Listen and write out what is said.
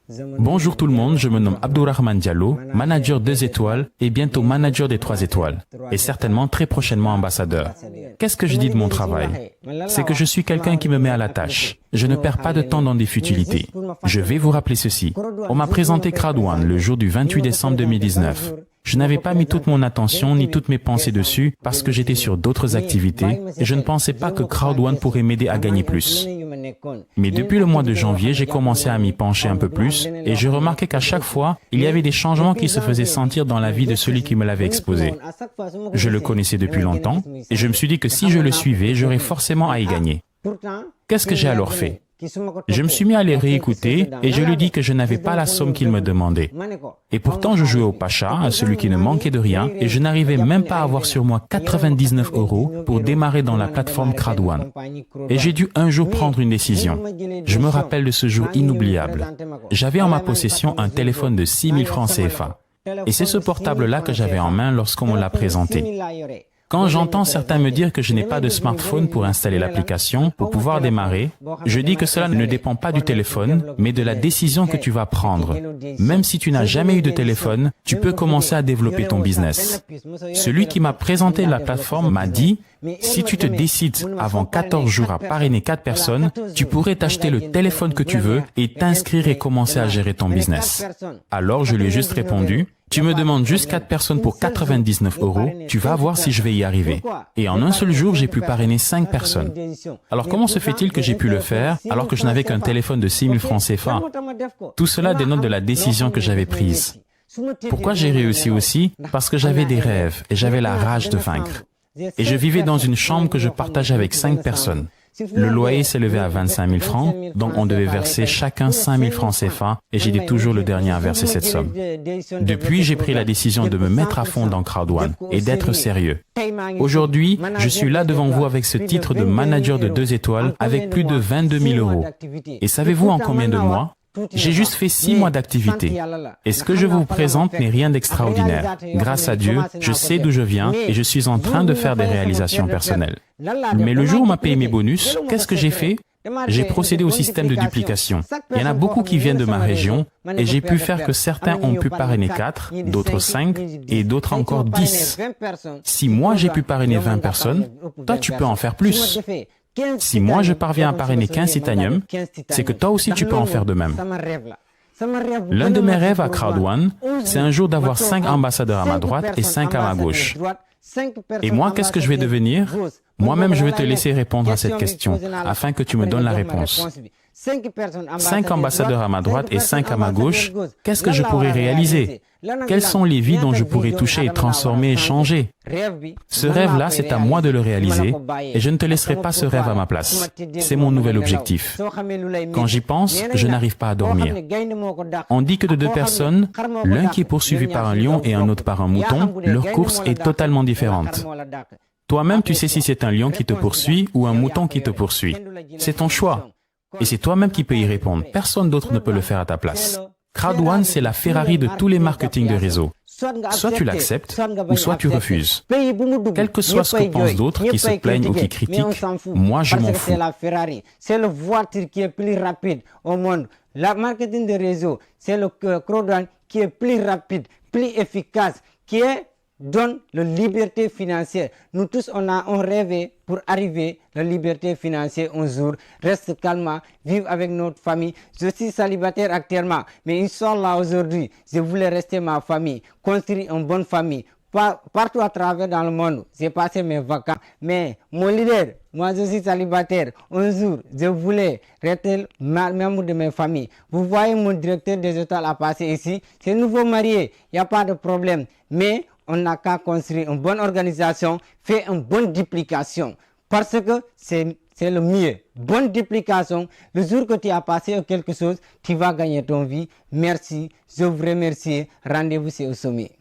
Bonjour tout le monde, je me nomme Abdourahmane Diallo, manager 2 étoiles et bientôt manager des 3 étoiles, et certainement très prochainement ambassadeur. Qu'est-ce que je dis de mon travail? C'est que je suis quelqu'un qui me met à la tâche. Je ne perds pas de temps dans des futilités. Je vais vous rappeler ceci. On m'a présenté Crowd1 le jour du 28 décembre 2019. Je n'avais pas mis toute mon attention ni toutes mes pensées dessus parce que j'étais sur d'autres activités et je ne pensais pas que Crowd1 pourrait m'aider à gagner plus. Mais depuis le mois de janvier, j'ai commencé à m'y pencher un peu plus et je remarquais qu'à chaque fois, il y avait des changements qui se faisaient sentir dans la vie de celui qui me l'avait exposé. Je le connaissais depuis longtemps et je me suis dit que si je le suivais, j'aurais forcément à y gagner. Qu'est-ce que j'ai alors fait? Je me suis mis à les réécouter et je lui dis que je n'avais pas la somme qu'il me demandait. Et pourtant, je jouais au pacha, à celui qui ne manquait de rien, et je n'arrivais même pas à avoir sur moi 99 € pour démarrer dans la plateforme Crowd1. Et j'ai dû un jour prendre une décision. Je me rappelle de ce jour inoubliable. J'avais en ma possession un téléphone de 6 000 francs CFA. Et c'est ce portable-là que j'avais en main lorsqu'on me l'a présenté. Quand j'entends certains me dire que je n'ai pas de smartphone pour installer l'application, pour pouvoir démarrer, je dis que cela ne dépend pas du téléphone, mais de la décision que tu vas prendre. Même si tu n'as jamais eu de téléphone, tu peux commencer à développer ton business. Celui qui m'a présenté la plateforme m'a dit, si tu te décides avant 14 jours à parrainer 4 personnes, tu pourrais t'acheter le téléphone que tu veux et t'inscrire et commencer à gérer ton business. Alors je lui ai juste répondu, tu me demandes juste 4 personnes pour 99 €, tu vas voir si je vais y arriver. Et en un seul jour, j'ai pu parrainer 5 personnes. Alors comment se fait-il que j'ai pu le faire alors que je n'avais qu'un téléphone de 6 000 francs CFA? Tout cela dénote de la décision que j'avais prise. Pourquoi j'ai réussi aussi? Parce que j'avais des rêves et j'avais la rage de vaincre. Et je vivais dans une chambre que je partageais avec 5 personnes. Le loyer s'élevait à 25 000 francs, donc on devait verser chacun 5 000 francs CFA et j'étais toujours le dernier à verser cette somme. Depuis, j'ai pris la décision de me mettre à fond dans Crowd1 et d'être sérieux. Aujourd'hui, je suis là devant vous avec ce titre de manager de 2 étoiles avec plus de 22 000 €. Et savez-vous en combien de mois? J'ai juste fait 6 mois d'activité. Et ce que je vous présente n'est rien d'extraordinaire. Grâce à Dieu, je sais d'où je viens et je suis en train de faire des réalisations personnelles. Mais le jour où on m'a payé mes bonus, qu'est-ce que j'ai fait? J'ai procédé au système de duplication. Il y en a beaucoup qui viennent de ma région et j'ai pu faire que certains ont pu parrainer 4, d'autres 5 et d'autres encore 10. Si moi j'ai pu parrainer 20 personnes, toi tu peux en faire plus. Si moi je parviens à parrainer 15 titanium, c'est que toi aussi tu peux en faire de même. L'un de mes rêves à Crowd1, c'est un jour d'avoir 5 ambassadeurs à ma droite et 5 à ma gauche. Et moi, qu'est-ce que je vais devenir? Moi-même, je vais te laisser répondre à cette question, afin que tu me donnes la réponse. 5 ambassadeurs à ma droite et 5 à ma gauche, qu'est-ce que je pourrais réaliser? Quelles sont les vies dont je pourrais toucher et transformer et changer? Ce rêve-là, c'est à moi de le réaliser et je ne te laisserai pas ce rêve à ma place. C'est mon nouvel objectif. Quand j'y pense, je n'arrive pas à dormir. On dit que de 2 personnes, l'un qui est poursuivi par un lion et un autre par un mouton, leur course est totalement différente. Toi-même, tu sais si c'est un lion qui te poursuit ou un mouton qui te poursuit. C'est ton choix. Et c'est toi-même qui peux y répondre. Personne d'autre ne peut le faire à ta place. Crowd1, c'est la Ferrari de tous les marketing de réseau. Soit tu l'acceptes, ou soit tu refuses. Quel que soit ce que pensent d'autres qui se plaignent ou qui critiquent, moi je m'en fous. C'est la Ferrari, c'est la voiture qui est plus rapide au monde. Le marketing de réseau, c'est le Crowd1 qui est plus rapide, plus efficace, qui donne la liberté financière. Nous tous, on rêvé pour arriver à la liberté financière un jour. Reste calme, vivre avec notre famille. Je suis célibataire actuellement, mais Inch'Allah aujourd'hui, je voulais rester ma famille, construire une bonne famille. Partout à travers dans le monde, j'ai passé mes vacances. Mais mon leader, moi je suis célibataire. Un jour, je voulais rester membre de ma famille. Vous voyez mon directeur des hôtels a passé ici. C'est nouveau marié, il n'y a pas de problème. Mais on n'a qu'à construire une bonne organisation, faire une bonne duplication. Parce que c'est le mieux. Bonne duplication. Le jour que tu as passé quelque chose, tu vas gagner ton vie. Merci. Je vous remercie. Rendez-vous sur le sommet.